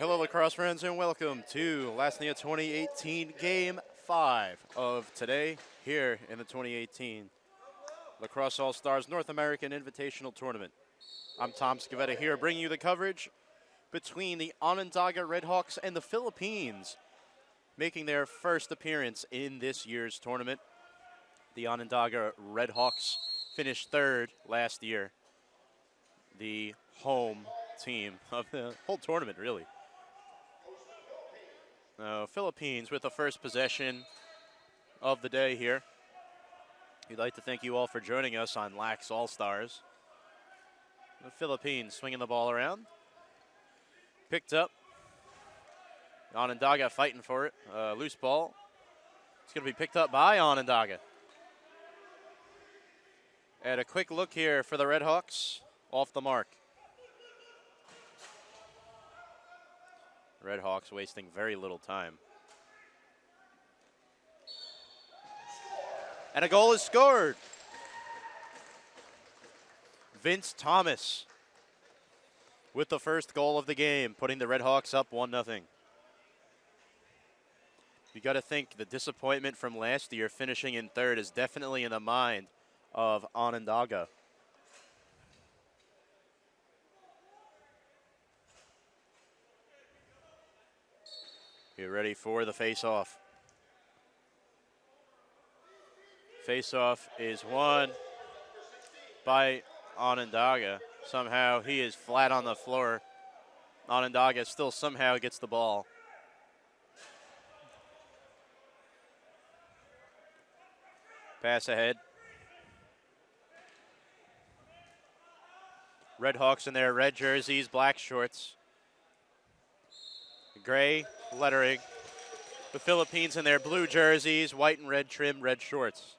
Hello, Lacrosse friends, and welcome to Lasnia 2018 Game 5 of today here in the 2018 Lacrosse All-Stars North American Invitational Tournament. I'm Tom Scavetta here bringing you the coverage between the Onondaga Redhawks and the Philippines making their first appearance in this year's tournament. The Onondaga Redhawks finished third last year, the home team of the whole tournament, really. Philippines with the first possession of the day here. We'd like to thank you all for joining us on Lax All-Stars. The Philippines swinging the ball around. Picked up. Onondaga fighting for it. Loose ball. It's going to be picked up by Onondaga. And a quick look here for the Redhawks. Off the mark. Redhawks wasting very little time. And a goal is scored. Vince Thomas with the first goal of the game, putting the Redhawks up 1-0. You got to think the disappointment from last year finishing in third is definitely in the mind of Onondaga. Get ready for the face-off. Face-off is won by Onondaga. Somehow he is flat on the floor. Onondaga still somehow gets the ball. Pass ahead. Redhawks in their red jerseys, black shorts. Gray lettering. The Philippines in their blue jerseys, white and red trim, red shorts.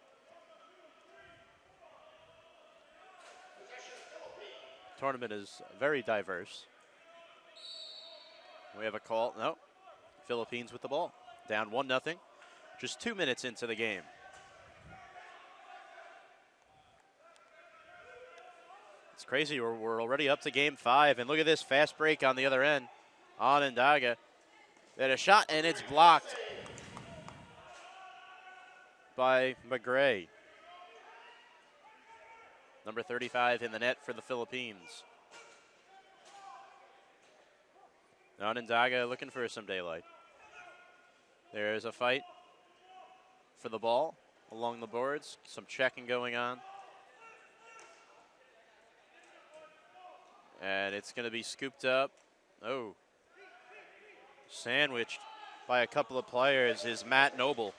Tournament is very diverse. We have a call. No. Philippines with the ball. Down 1-0. Just 2 minutes into the game. It's crazy. We're already up to game 5. And look at this fast break on the other end. Onondaga. They had a shot, and it's blocked by McGray. Number 35 in the net for the Philippines. Onondaga looking for some daylight. There's a fight for the ball along the boards. Some checking going on. And it's going to be scooped up. Oh. Sandwiched by a couple of players is Matt Noble.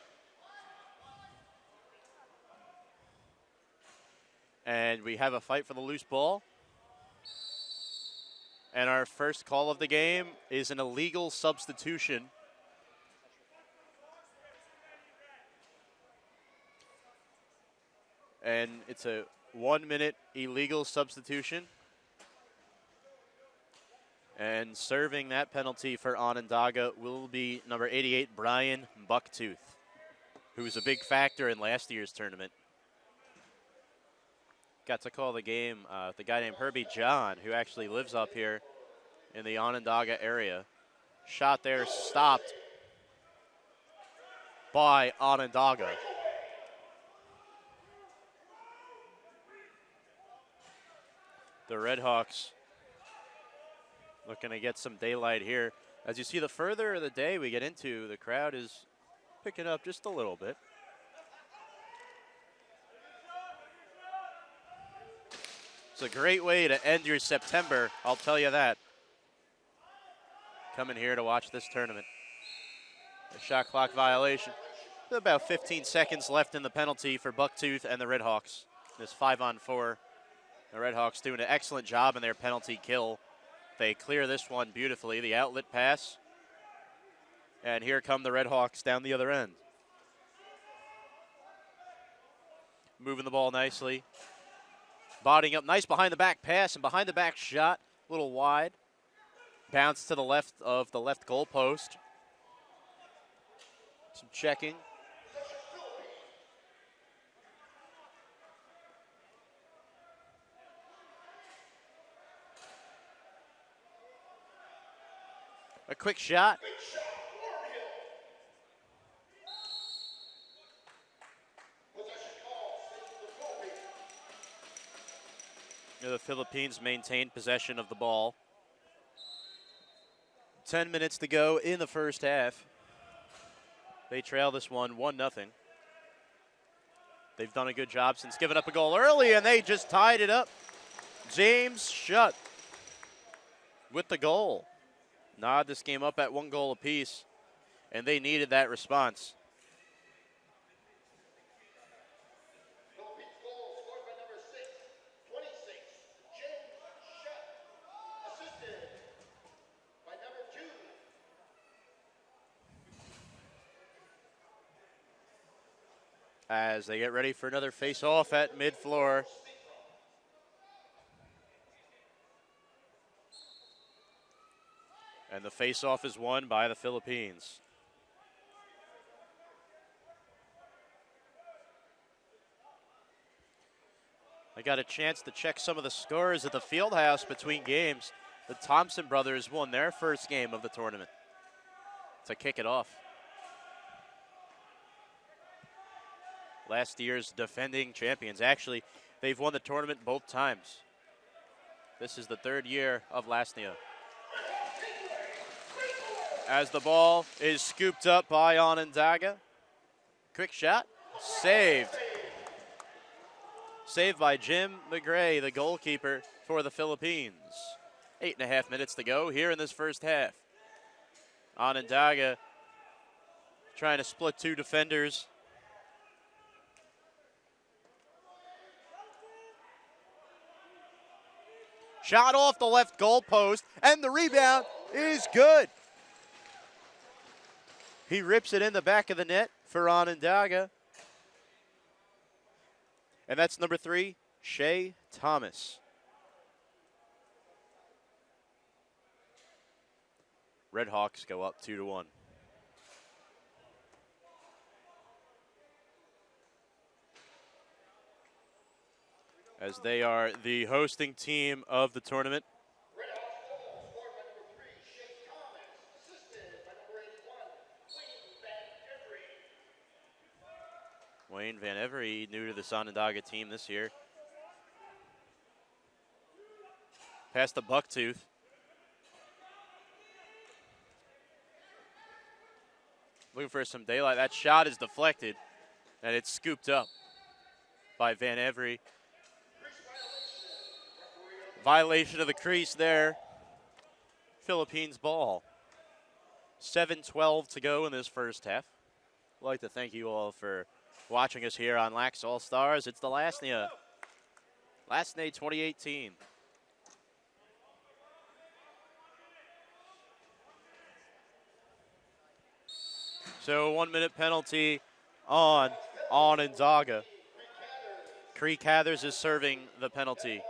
And we have a fight for the loose ball. And our first call of the game is an illegal substitution. And it's a 1-minute illegal substitution. And serving that penalty for Onondaga will be number 88, Brian Bucktooth, who was a big factor in last year's tournament. Got to call the game the guy named Herbie John, who actually lives up here in the Onondaga area. Shot there, stopped by Onondaga. The Redhawks looking to get some daylight here. As you see, the further the day we get into, the crowd is picking up just a little bit. It's a great way to end your September, I'll tell you that. Coming here to watch this tournament. A shot clock violation. With about 15 seconds left in the penalty for Bucktooth and the Redhawks. This 5-on-4. The Redhawks doing an excellent job in their penalty kill. They clear this one beautifully. The outlet pass. And here come the Redhawks down the other end. Moving the ball nicely. Bodying up nice behind the back pass and behind the back shot. A little wide. Bounce to the left of the left goal post. Some checking. A quick shot. The Philippines maintained possession of the ball. 10 minutes to go in the first half. They trail this one 1-0. They've done a good job since giving up a goal early, and they just tied it up. James Shutt with the goal. Nod this game up at 1 goal apiece, and they needed that response. As they get ready for another face-off at mid-floor. And the face-off is won by the Philippines. I got a chance to check some of the scores at the Fieldhouse between games. The Thompson brothers won their first game of the tournament to kick it off. Last year's defending champions. Actually, they've won the tournament both times. This is the 3rd year of Lasnia. As the ball is scooped up by Onondaga. Quick shot, saved. Saved by Jim McGray, the goalkeeper for the Philippines. 8.5 minutes to go here in this first half. Onondaga trying to split 2 defenders. Shot off the left goal post, and the rebound is good. He rips it in the back of the net for Onondaga. And that's number 3, Shea Thomas. Redhawks go up 2-1. As they are the hosting team of the tournament. Wayne Van Every, new to this Onondaga team this year. Past the Bucktooth. Looking for some daylight. That shot is deflected, and it's scooped up by Van Every. Violation of the crease there. Philippines ball. 7:12 to go in this first half. I'd like to thank you all for watching us here on Lax All Stars. It's the Lasnia 2018. So 1 minute penalty on Onondaga. Cree Cathers is serving the penalty.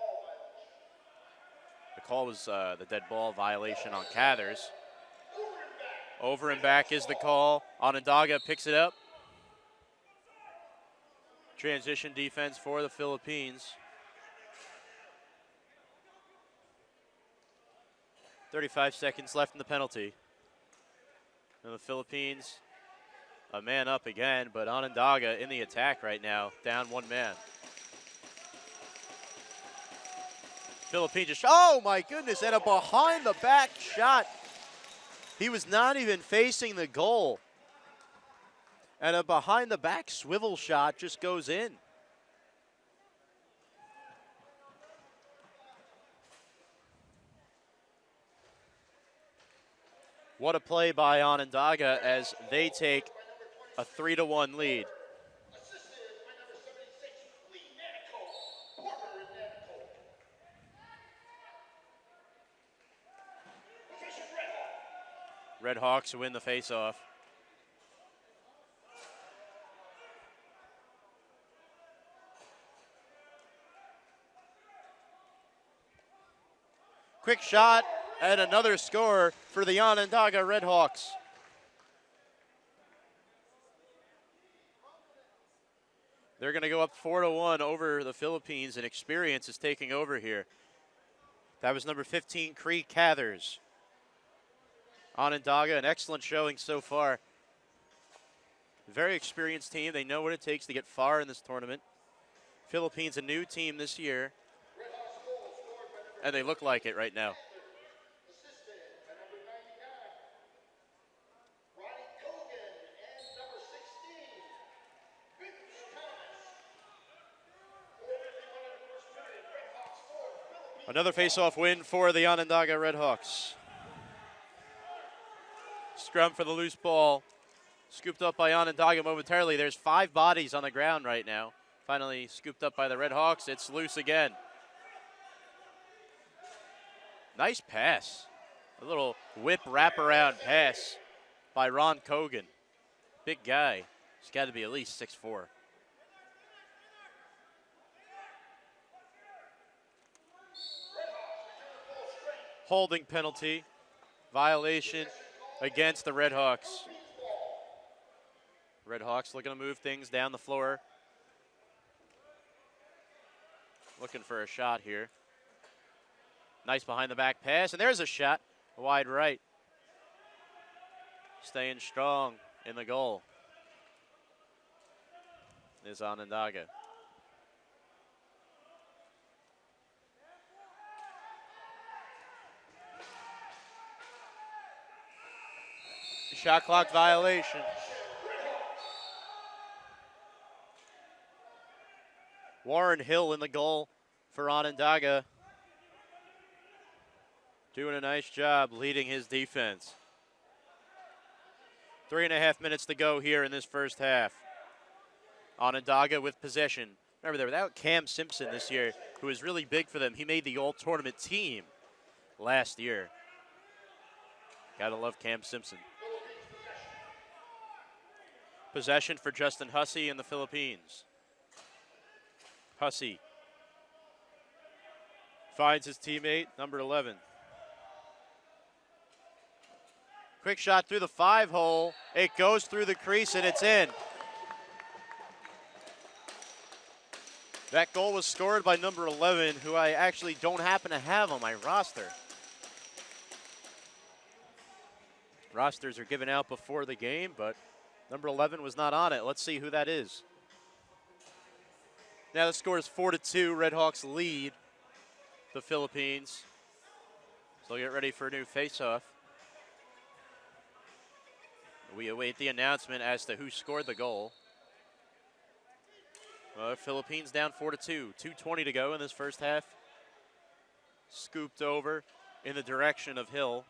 The call was the dead ball violation on Cathers. Over and back is the call. Onondaga picks it up. Transition defense for the Philippines. 35 seconds left in the penalty. And the Philippines, a man up again, but Onondaga in the attack right now, down 1 man. Philippines just, oh my goodness, and a behind the back shot. He was not even facing the goal. And a behind the back swivel shot just goes in. What a play by Onondaga as they take a 3-1 lead. Redhawks win the faceoff. Quick shot and another score for the Onondaga Redhawks. They're going to go up 4-1 over the Philippines, and experience is taking over here. That was number 15, Cree Cathers. Onondaga, an excellent showing so far. Very experienced team. They know what it takes to get far in this tournament. Philippines, a new team this year, and they look like it right now. Another face-off win for the Onondaga Redhawks. Scrum for the loose ball. Scooped up by Onondaga momentarily. There's 5 bodies on the ground right now. Finally scooped up by the Redhawks. It's loose again. Nice pass. A little whip wraparound pass by Ron Kogan. Big guy. He's got to be at least 6'4". Holding penalty. Violation against the Redhawks. Redhawks looking to move things down the floor. Looking for a shot here. Nice behind the back pass, and there's a shot. Wide right. Staying strong in the goal is Onondaga. Shot clock violation. Warren Hill in the goal for Onondaga. Doing a nice job leading his defense. 3.5 minutes to go here in this first half. Onondaga with possession. Remember, they're without Cam Simpson this year, who is really big for them. He made the all-tournament team last year. Gotta love Cam Simpson. Possession for Justin Hussey in the Philippines. Hussey finds his teammate, number 11. Quick shot through the 5-hole. It goes through the crease and it's in. That goal was scored by number 11, who I actually don't happen to have on my roster. Rosters are given out before the game, but number 11 was not on it. Let's see who that is. Now the score is 4-2. Redhawks lead the Philippines. So get ready for a new face-off. We await the announcement as to who scored the goal. Philippines down 4-2. 2:20 to go in this first half. Scooped over in the direction of Hill.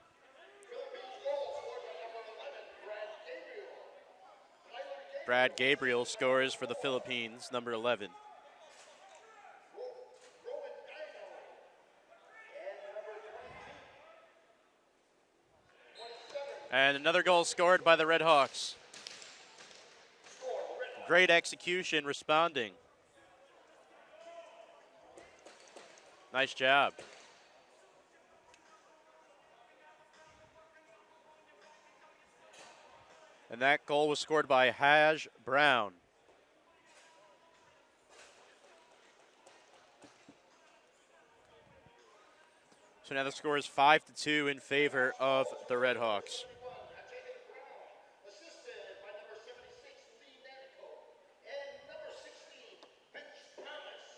Brad Gabriel scores for the Philippines, number 11. And another goal scored by the Redhawks. Great execution, responding. Nice job. And that goal was scored by Haj Brown. So now the score is 5-2 in favor of the Redhawks.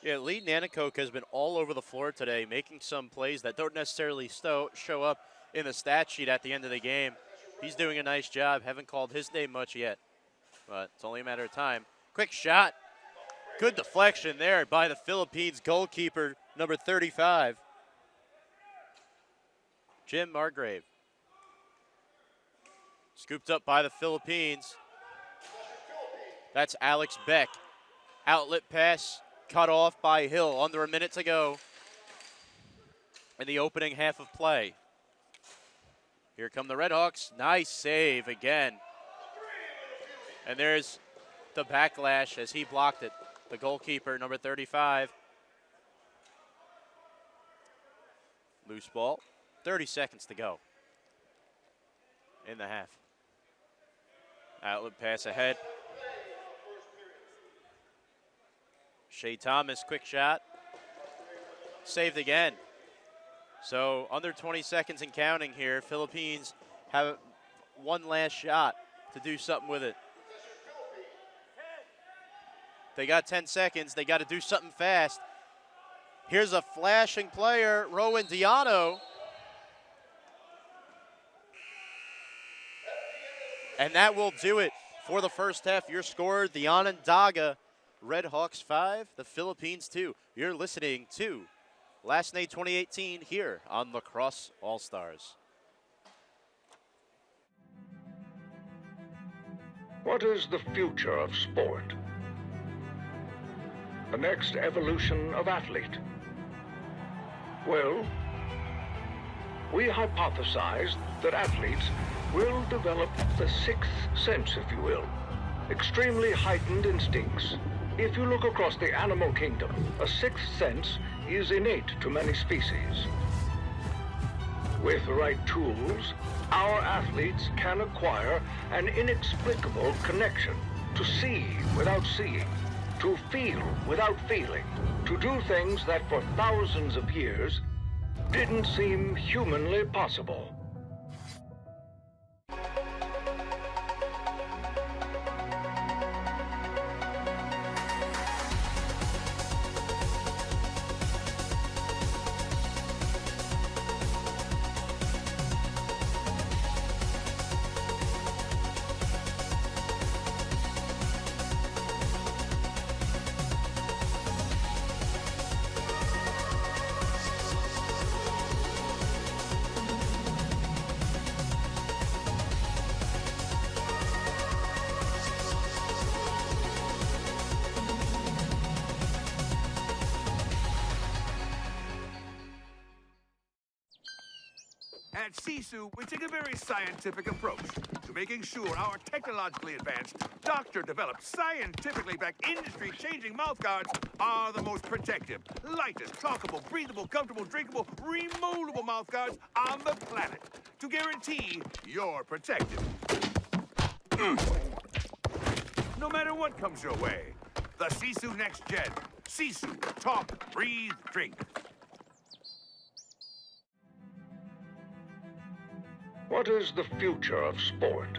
Yeah, Lee Nanakoke has been all over the floor today, making some plays that don't necessarily show up in the stat sheet at the end of the game. He's doing a nice job. Haven't called his name much yet, but it's only a matter of time. Quick shot. Good deflection there by the Philippines goalkeeper, number 35, Jim Margrave. Scooped up by the Philippines. That's Alex Beck. Outlet pass. Cut off by Hill. Under a minute to go in the opening half of play. Here come the Redhawks. Nice save again. And there's the backlash as he blocked it. The goalkeeper, number 35. Loose ball. 30 seconds to go in the half. Outlet pass ahead. Shea Thomas, quick shot. Saved again. So under 20 seconds and counting here. Philippines have one last shot to do something with it. They got 10 seconds. They got to do something fast. Here's a flashing player, Rowan Diano. And that will do it for the first half. Your score, the Onondaga Redhawks 5, the Philippines 2. You're listening to Last Night 2018 here on Lacrosse All-Stars. What is the future of sport? The next evolution of athlete? Well, we hypothesized that athletes will develop the sixth sense, if you will, extremely heightened instincts. If you look across the animal kingdom, a sixth sense is innate to many species. With the right tools, our athletes can acquire an inexplicable connection to see without seeing, to feel without feeling, to do things that for thousands of years didn't seem humanly possible. At CSU, we take a very scientific approach to making sure our technologically advanced, doctor-developed, scientifically backed, industry-changing mouthguards are the most protective, lightest, talkable, breathable, comfortable, drinkable, removable mouthguards on the planet to guarantee you're protected. No matter what comes your way, the CSU Next Gen. CSU, talk, breathe, drink. What is the future of sport?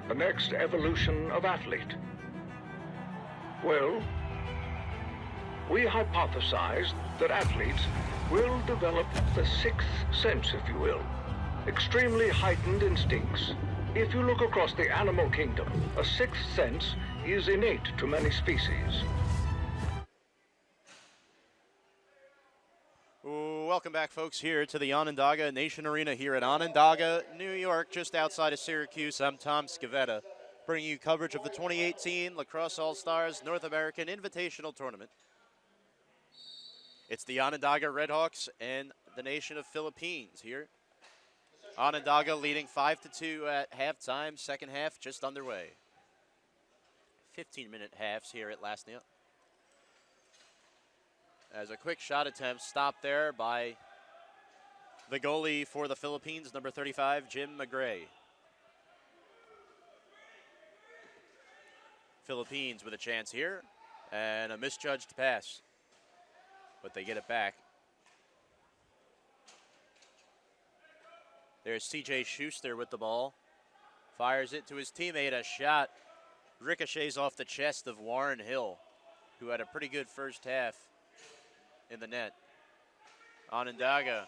The next evolution of athlete? Well, we hypothesized that athletes will develop the sixth sense, if you will, extremely heightened instincts. If you look across the animal kingdom, a sixth sense is innate to many species. Welcome back, folks, here to the Onondaga Nation Arena here at Onondaga, New York, just outside of Syracuse. I'm Tom Scavetta, bringing you coverage of the 2018 Lacrosse All-Stars North American Invitational Tournament. It's the Onondaga Redhawks and the nation of Philippines here. Onondaga leading 5-2 at halftime. Second half just underway. 15-minute halves here at Lasnia. As a quick shot attempt stopped there by the goalie for the Philippines, number 35, Jim McGray. Philippines with a chance here, and a misjudged pass, but they get it back. There's C.J. Schuster with the ball. Fires it to his teammate, a shot ricochets off the chest of Warren Hill, who had a pretty good first half in the net. Onondaga,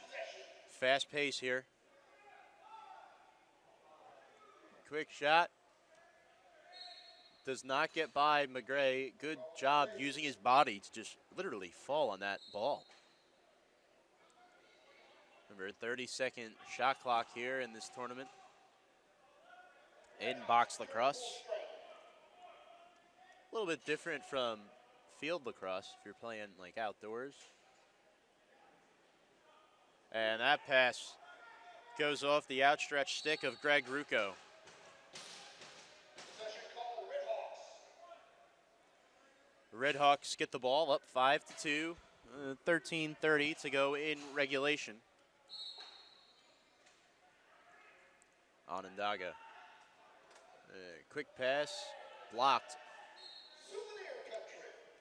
fast pace here. Quick shot. Does not get by McGray. Good job using his body to just literally fall on that ball. Remember, 30-second shot clock here in this tournament. In box lacrosse. A little bit different from field lacrosse if you're playing like outdoors. And that pass goes off the outstretched stick of Greg Rucco. Redhawks get the ball up 5-2, 13:30 to go in regulation. Onondaga. Quick pass, blocked.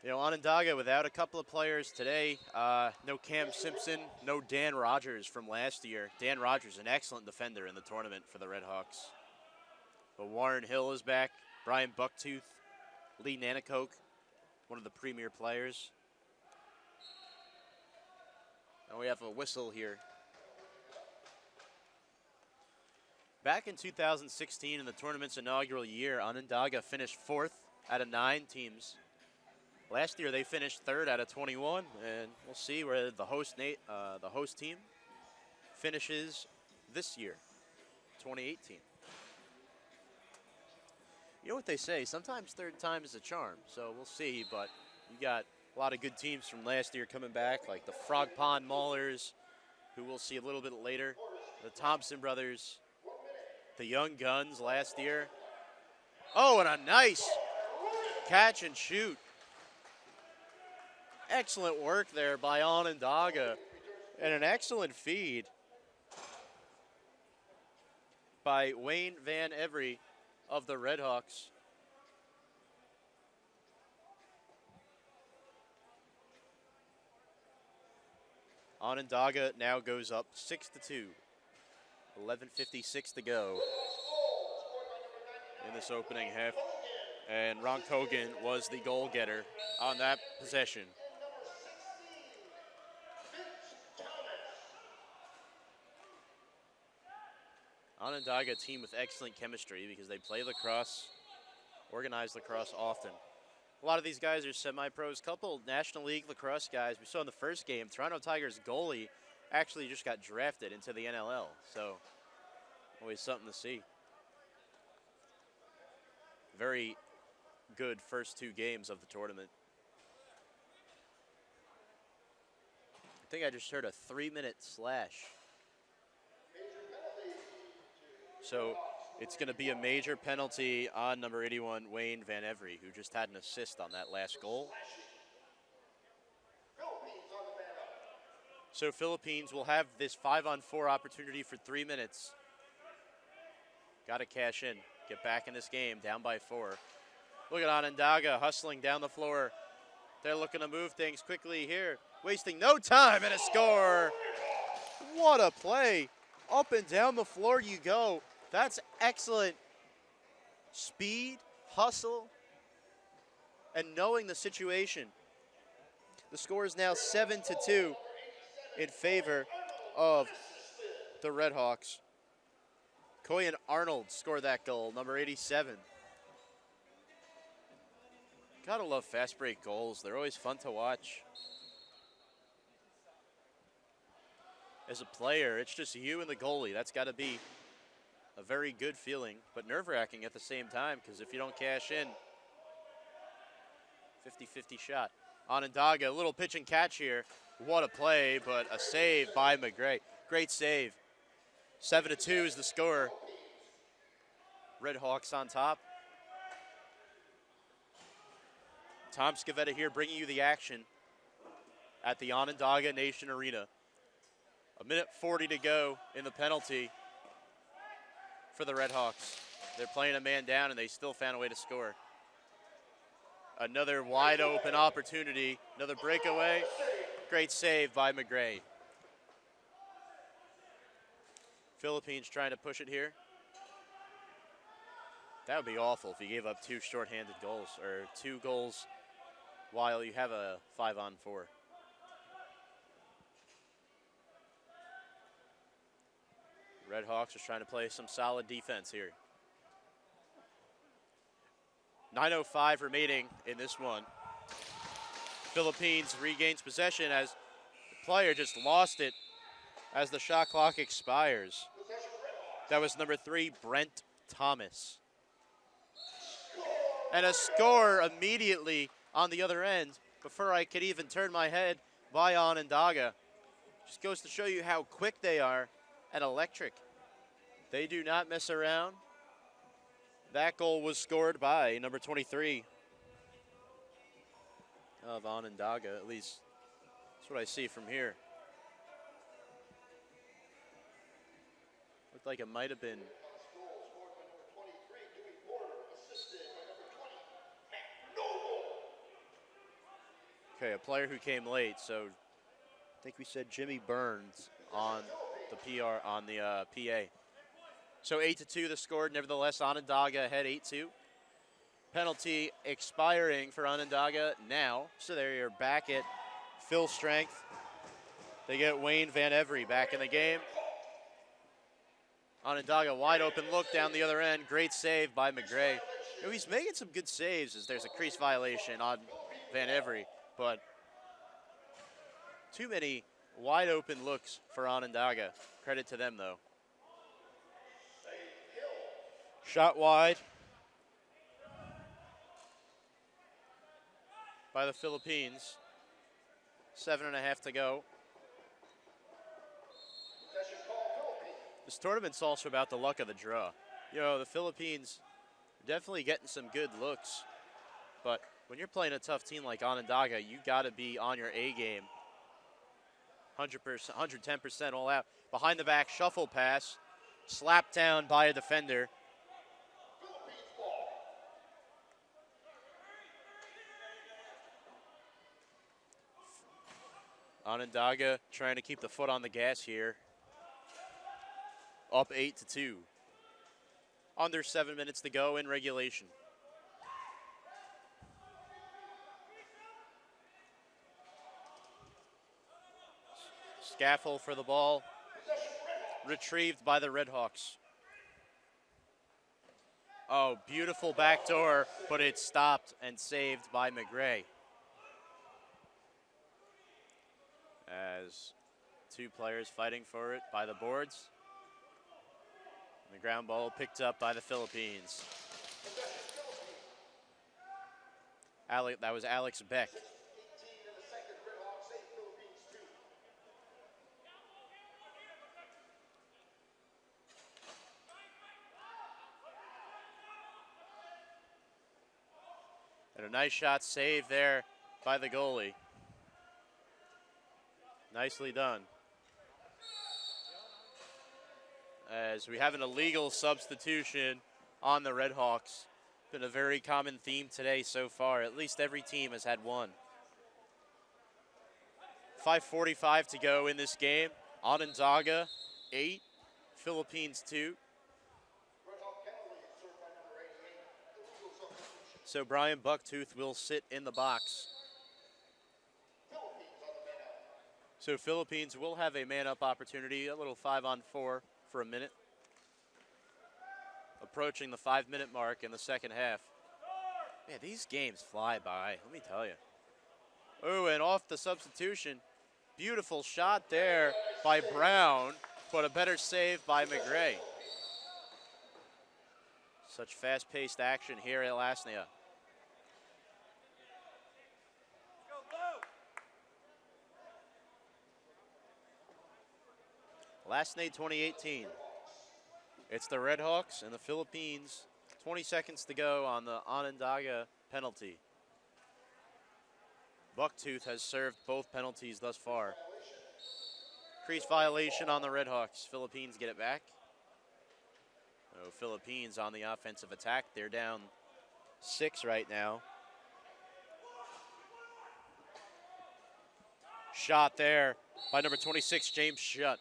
You know, Onondaga without a couple of players today. No Cam Simpson, no Dan Rogers from last year. Dan Rogers, an excellent defender in the tournament for the Redhawks. But Warren Hill is back. Brian Bucktooth, Lee Nanakoke, one of the premier players. And we have a whistle here. Back in 2016, in the tournament's inaugural year, Onondaga finished 4th out of 9 teams. Last year, they finished 3rd out of 21, and we'll see where the host team finishes this year, 2018. You know what they say, sometimes third time is a charm, so we'll see, but you got a lot of good teams from last year coming back, like the Frog Pond Maulers, who we'll see a little bit later, the Thompson brothers, the Young Guns last year. Oh, and a nice catch and shoot. Excellent work there by Onondaga, and an excellent feed by Wayne Van Every of the Redhawks. Onondaga now goes up 6-2. 11:56 to go in this opening half. And Ron Kogan was the goal getter on that possession. Onondaga, a team with excellent chemistry because they play lacrosse, organized lacrosse often. A lot of these guys are semi-pros. Couple National League lacrosse guys we saw in the first game. Toronto Tigers goalie actually just got drafted into the NLL, so always something to see. Very good first 2 games of the tournament. I think I just heard a 3-minute slash. So it's going to be a major penalty on number 81, Wayne Van Every, who just had an assist on that last goal. So Philippines will have this 5-on-4 opportunity for 3 minutes. Got to cash in, get back in this game, down by 4. Look at Onondaga hustling down the floor. They're looking to move things quickly here, wasting no time, and a score. What a play. Up and down the floor you go. That's excellent speed, hustle, and knowing the situation. The score is now 7-2 in favor of the Redhawks. Koyan Arnold scored that goal, number 87. Gotta love fast break goals. They're always fun to watch. As a player, it's just you and the goalie. That's got to be a very good feeling, but nerve-wracking at the same time, because if you don't cash in, 50-50 shot. Onondaga, a little pitch and catch here. What a play, but a save by McGray. Great save. 7-2 is the score. Redhawks on top. Tom Scavetta here bringing you the action at the Onondaga Nation Arena. 1:40 to go in the penalty for the Redhawks. They're playing a man down, and they still found a way to score. Another wide open opportunity, another breakaway. Great save by McGray. Philippines trying to push it here. That would be awful if you gave up 2 shorthanded goals, or 2 goals while you have a 5-on-4. Redhawks are trying to play some solid defense here. 9:05 remaining in this one. Philippines regains possession as the player just lost it as the shot clock expires. That was number 3, Brent Thomas. And a score immediately on the other end before I could even turn my head by Onondaga. Just goes to show you how quick they are and electric. They do not mess around. That goal was scored by number 23 of Onondaga, at least that's what I see from here. Looked like it might have been. Okay, a player who came late, so I think we said Jimmy Burns on the PA. So 8-2 the score, nevertheless Onondaga ahead 8-2. Penalty expiring for Onondaga now. So there you're back at full strength. They get Wayne Van Every back in the game. Onondaga wide open look down the other end. Great save by McGray. You know, he's making some good saves as there's a crease violation on Van Every, but too many wide open looks for Onondaga. Credit to them though. Shot wide by the Philippines. 7.5 to go. This tournament's also about the luck of the draw. You know, the Philippines are definitely getting some good looks, but when you're playing a tough team like Onondaga, you got to be on your A game. 100%, 110% all out. Behind the back, shuffle pass, slapped down by a defender. Onondaga trying to keep the foot on the gas here. Up 8-2. Under 7 minutes to go in regulation. Scaffold for the ball. Retrieved by the Redhawks. Oh, beautiful backdoor, but it's stopped and saved by McGray. As two players fighting for it by the boards. And the ground ball picked up by the Philippines. That was Alex Beck. And a nice shot saved there by the goalie. Nicely done. As we have an illegal substitution on the Redhawks. Been a very common theme today so far. At least every team has had one. 5:45 to go in this game. Onondaga 8, Philippines 2. So Brian Bucktooth will sit in the box. So Philippines will have a man-up opportunity, a little 5-on-4 for a minute. Approaching the 5-minute mark in the second half. Man, these games fly by, let me tell you. Oh, and off the substitution. Beautiful shot there by Brown, but a better save by McGray. Such fast-paced action here at Lasnia. Last night 2018. It's the Redhawks and the Philippines. 20 seconds to go on the Onondaga penalty. Bucktooth has served both penalties thus far. Crease violation on the Redhawks. Philippines get it back. Oh, Philippines on the offensive attack. They're down 6 right now. Shot there by number 26, James Shutt.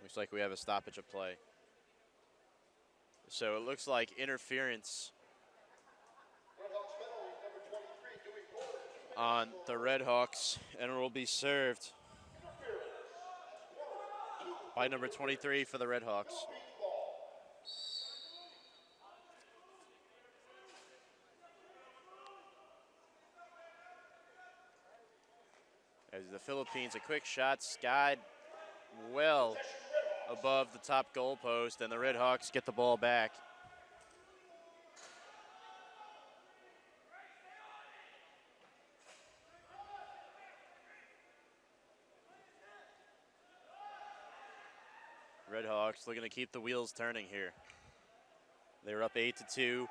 Looks like we have a stoppage of play. So it looks like interference on the Redhawks, and it will be served by number 23 for the Redhawks. As the Philippines, a quick shot, skied well above the top goalpost, and the Redhawks get the ball back. Redhawks looking to keep the wheels turning here. They're up 8-2.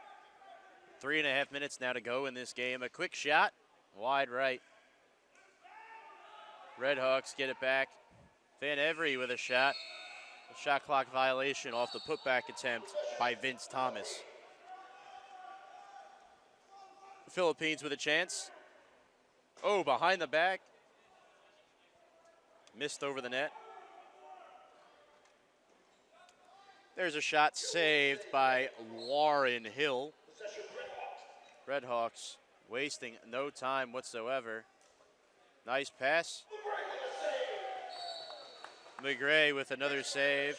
3.5 minutes now to go in this game. A quick shot, wide right. Redhawks get it back. Van Every with a shot. A shot clock violation off the putback attempt by Vince Thomas. Philippines with a chance. Oh, behind the back. Missed over the net. There's a shot saved by Warren Hill. Redhawks wasting no time whatsoever. Nice pass. McGray with another save.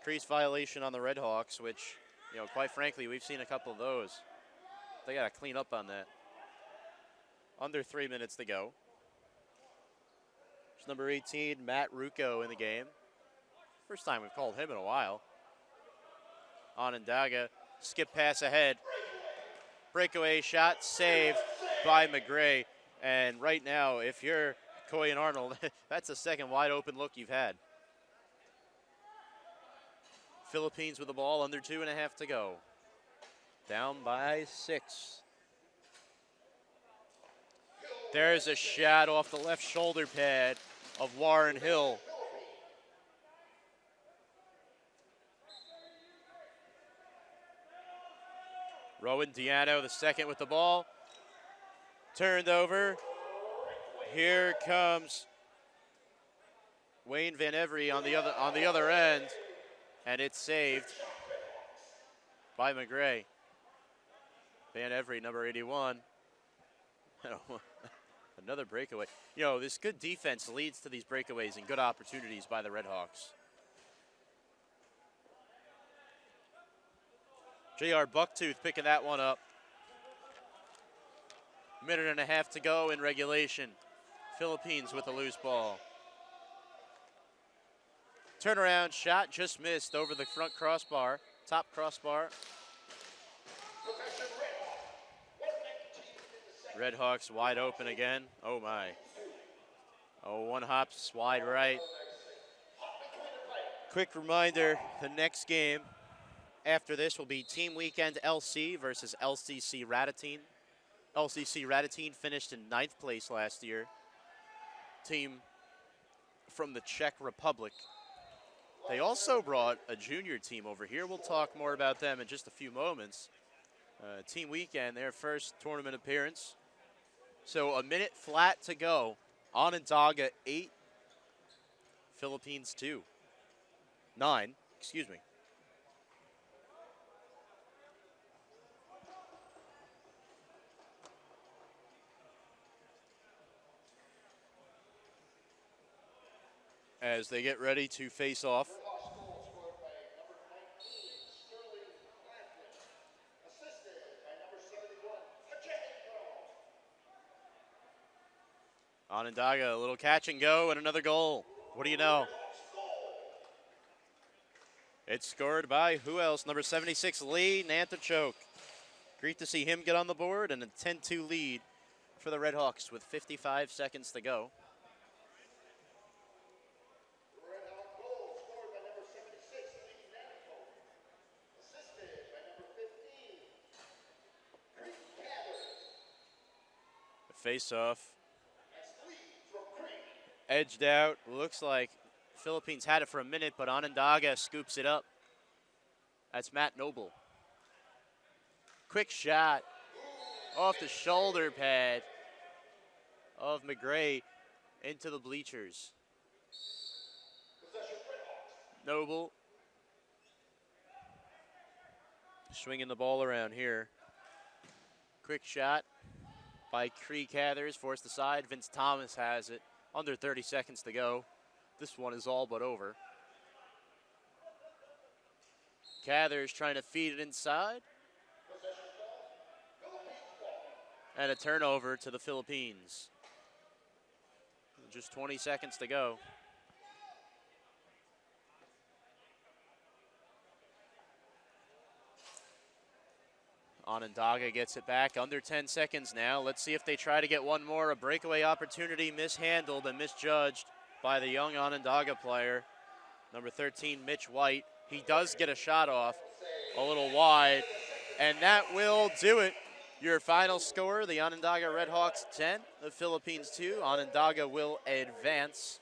Crease violation on the Redhawks, which, quite frankly, we've seen a couple of those. They got to clean up on that. Under 3 minutes to go. There's number 18, Matt Rucco, in the game. First time we've called him in a while. Onondaga, skip pass ahead. Breakaway shot saved by McGray. And right now, if you're Coy and Arnold, that's the second wide open look you've had. Philippines with the ball, under 2.5 to go. Down by 6. There's a shot off the left shoulder pad of Warren Hill. Rowan Diano, the second with the ball. Turned over. Here comes Wayne Van Every on the other end, and it's saved by McGray. Van Every, number 81. Another breakaway. This good defense leads to these breakaways and good opportunities by the Redhawks. J.R. Bucktooth picking that one up. 1.5 minutes to go in regulation. Philippines with a loose ball. Turnaround shot just missed over the front crossbar, top crossbar. Redhawks wide open again. Oh my. Oh, one hops wide right. Quick reminder, the next game after this will be Team Weekend LC versus LCC Radatine. LCC Radatine finished in 9th place last year. Team from the Czech Republic. They also brought a junior team over here. We'll talk more about them in just a few moments. Team Weekend, their first tournament appearance. So a minute flat to go. Onondaga 8, Philippines 2. 9, excuse me. As they get ready to face off. Onondaga, a little catch and go and another goal. What do you know? It's scored by who else? Number 76, Lee Nantichoke. Great to see him get on the board, and a 10-2 lead for the Redhawks with 55 seconds to go. Face-off. Edged out. Looks like Philippines had it for a minute, but Onondaga scoops it up. That's Matt Noble. Quick shot off the shoulder pad of McGray into the bleachers. Noble swinging the ball around here. Quick shot by Cree Cathers, forced aside. Vince Thomas has it. Under 30 seconds to go. This one is all but over. Cathers trying to feed it inside. And a turnover to the Philippines. Just 20 seconds to go. Onondaga gets it back, under 10 seconds now. Let's see if they try to get one more. A breakaway opportunity mishandled and misjudged by the young Onondaga player. Number 13, Mitch White. He does get a shot off, a little wide, and that will do it. Your final score, the Onondaga Redhawks 10, the Philippines 2. Onondaga will advance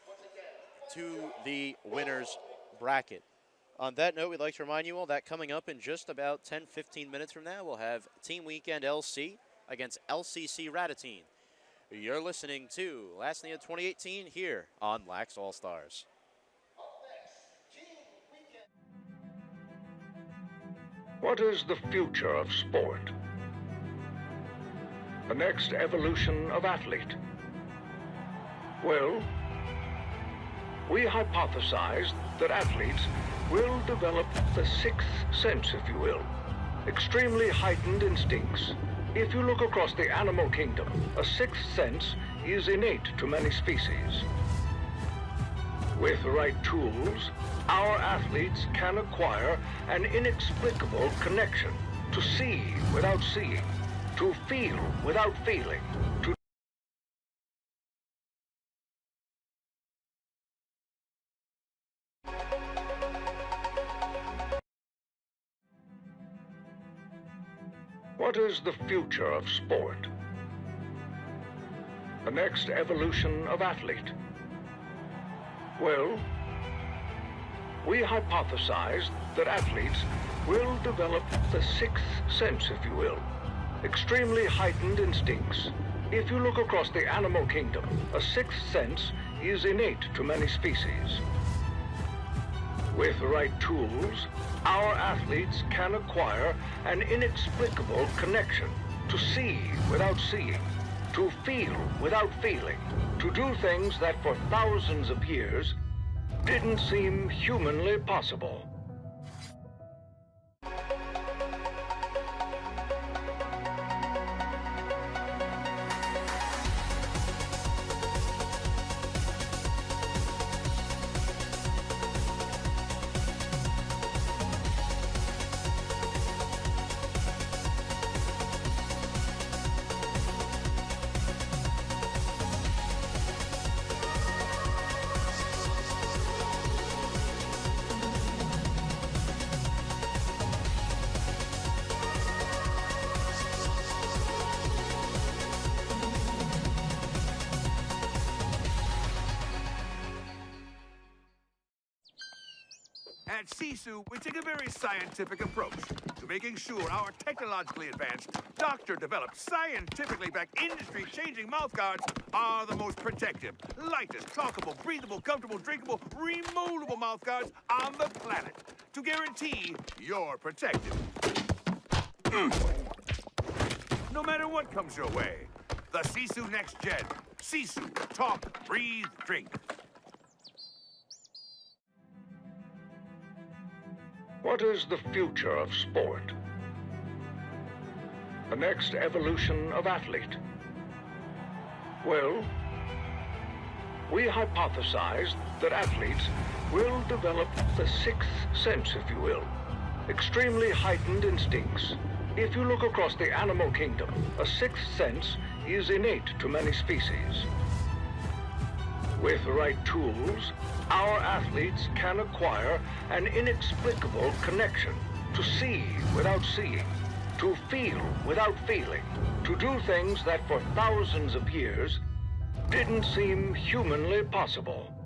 to the winner's bracket. On that note, we'd like to remind you all that coming up in just about 10-15 minutes from now, we'll have Team Weekend LC against LCC Ratatine. You're listening to Last Nia 2018 here on Lax All-Stars. What is the future of sport? The next evolution of athlete? Well, we hypothesized that athletes will develop the sixth sense, if you will. Extremely heightened instincts. If you look across the animal kingdom, a sixth sense is innate to many species. With the right tools, our athletes can acquire an inexplicable connection to see without seeing, to feel without feeling, to What is the future of sport? The next evolution of athlete? Well, we hypothesized that athletes will develop the sixth sense, if you will. Extremely heightened instincts. If you look across the animal kingdom, a sixth sense is innate to many species. With the right tools, our athletes can acquire an inexplicable connection to see without seeing, to feel without feeling, to do things that for thousands of years didn't seem humanly possible. At Sisu, we take a very scientific approach to making sure our technologically advanced, doctor-developed, scientifically backed, industry-changing mouthguards are the most protective, lightest, talkable, breathable, comfortable, drinkable, remoldable mouthguards on the planet to guarantee you're protected. No matter what comes your way, the Sisu Next Gen. Sisu, talk, breathe, drink. What is the future of sport? The next evolution of athlete? Well, we hypothesized that athletes will develop the sixth sense, if you will. Extremely heightened instincts. If you look across the animal kingdom, a sixth sense is innate to many species. With the right tools, our athletes can acquire an inexplicable connection to see without seeing, to feel without feeling, to do things that for thousands of years didn't seem humanly possible.